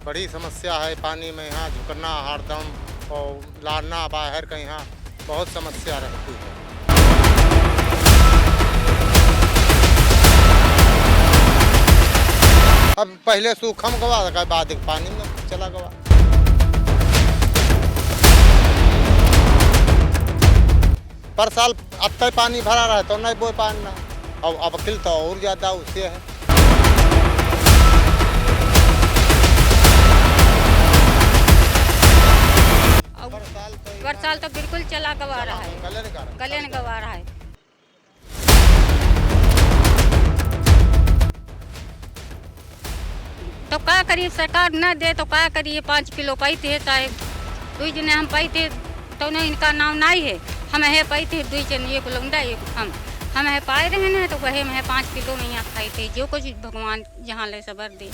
बड़ी समस्या है पानी में, यहाँ झुकना हरदम और लाना बाहर का, यहाँ बहुत समस्या रहती है। अब पहले सूखम गवा का बाद पानी में चला गवा। पर साल अब तक पानी भरा रहा तो नहीं बोई पानी ना, अब किल तो और ज़्यादा उससे है। साल तो बिल्कुल चला गवा रहा है, गले न गवा रहा है। तो क्या करिए, सरकार न दे तो क्या करिए। 5 किलो पाई थे साहेब, 2 जने हम पाई थे तो नहीं, इनका नाम नहीं है। हम है पाई थे 2 जने, एक लौंडा एक हम है पाए रहे ना, तो वह में 5 किलो में यहाँ खाई थे। जो कुछ भगवान जहाँ ले सबर दे।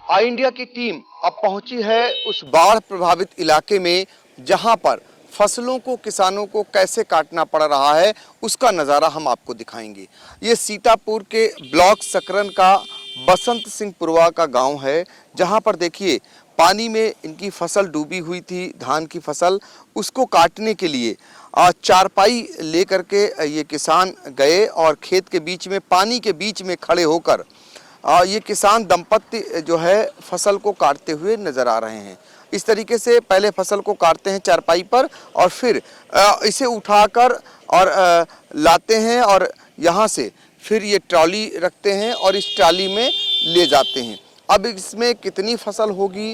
आई इंडिया की टीम अब पहुंची है उस बाढ़ प्रभावित इलाके में जहां पर फसलों को किसानों को कैसे काटना पड़ रहा है उसका नज़ारा हम आपको दिखाएंगे। ये सीतापुर के ब्लॉक सकरन का बसंत सिंहपुरवा का गांव है, जहां पर देखिए पानी में इनकी फसल डूबी हुई थी, धान की फसल। उसको काटने के लिए चारपाई लेकर के ये किसान गए और खेत के बीच में, पानी के बीच में खड़े होकर ये किसान दंपत्ति जो है फसल को काटते हुए नजर आ रहे हैं। इस तरीके से पहले फसल को काटते हैं चारपाई पर और फिर इसे उठाकर और लाते हैं और यहाँ से फिर ये ट्रॉली रखते हैं और इस ट्रॉली में ले जाते हैं। अब इसमें कितनी फसल होगी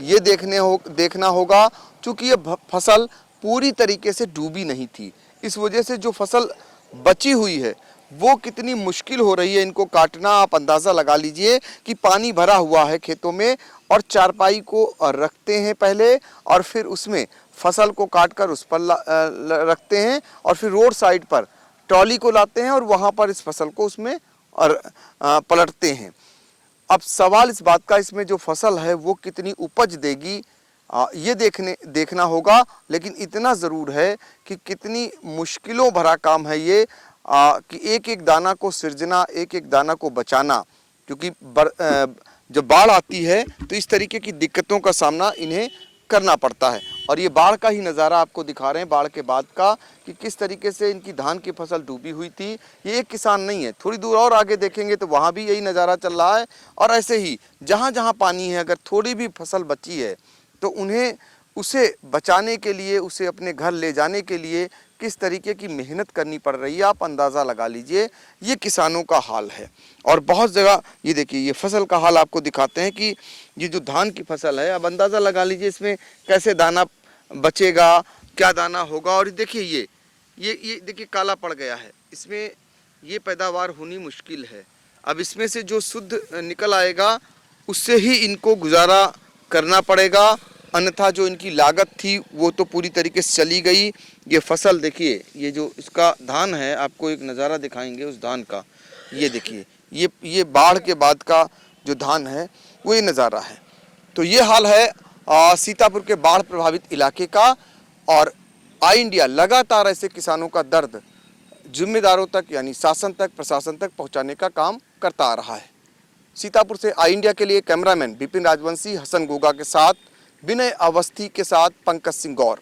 ये देखना होगा, क्योंकि ये फसल पूरी तरीके से डूबी नहीं थी। इस वजह से जो फसल बची हुई है वो कितनी मुश्किल हो रही है इनको काटना। आप अंदाज़ा लगा लीजिए कि पानी भरा हुआ है खेतों में और चारपाई को रखते हैं पहले और फिर उसमें फसल को काटकर उस पर रखते हैं और फिर रोड साइड पर ट्रॉली को लाते हैं और वहाँ पर इस फसल को उसमें और पलटते हैं। अब सवाल इस बात का, इसमें जो फसल है वो कितनी उपज देगी ये देखना होगा। लेकिन इतना ज़रूर है कि कितनी मुश्किलों भरा काम है ये, कि एक एक दाना को सृजना, एक एक दाना को बचाना। क्योंकि जब बाढ़ आती है तो इस तरीके की दिक्कतों का सामना इन्हें करना पड़ता है। और ये बाढ़ का ही नज़ारा आपको दिखा रहे हैं, बाढ़ के बाद का, कि किस तरीके से इनकी धान की फसल डूबी हुई थी। ये एक किसान नहीं है, थोड़ी दूर और आगे देखेंगे तो वहाँ भी यही नज़ारा चल रहा है। और ऐसे ही जहाँ जहाँ पानी है, अगर थोड़ी भी फसल बची है तो उन्हें उसे बचाने के लिए, उसे अपने घर ले जाने के लिए किस तरीके की मेहनत करनी पड़ रही है, आप अंदाज़ा लगा लीजिए। ये किसानों का हाल है। और बहुत जगह ये देखिए, ये फसल का हाल आपको दिखाते हैं कि ये जो धान की फसल है, अब अंदाज़ा लगा लीजिए इसमें कैसे दाना बचेगा, क्या दाना होगा। और देखिए ये देखिए काला पड़ गया है, इसमें ये पैदावार होनी मुश्किल है। अब इसमें से जो शुद्ध निकल आएगा उससे ही इनको गुजारा करना पड़ेगा, अन्यथा जो इनकी लागत थी वो तो पूरी तरीके से चली गई। ये फसल देखिए, ये जो इसका धान है, आपको एक नज़ारा दिखाएंगे उस धान का। ये देखिए, ये बाढ़ के बाद का जो धान है वो ये नज़ारा है। तो ये हाल है सीतापुर के बाढ़ प्रभावित इलाके का। और आई इंडिया लगातार ऐसे किसानों का दर्द जिम्मेदारों तक, यानी शासन तक, प्रशासन तक पहुँचाने का काम करता आ रहा है। सीतापुर से आई इंडिया के लिए कैमरामैन विपिन राजवंशी, हसन गोगा के साथ विनय अवस्थी के साथ पंकज सिंह गौर।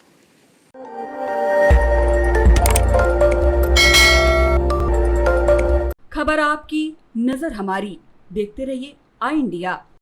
खबर आपकी, नजर हमारी। देखते रहिए आई इंडिया।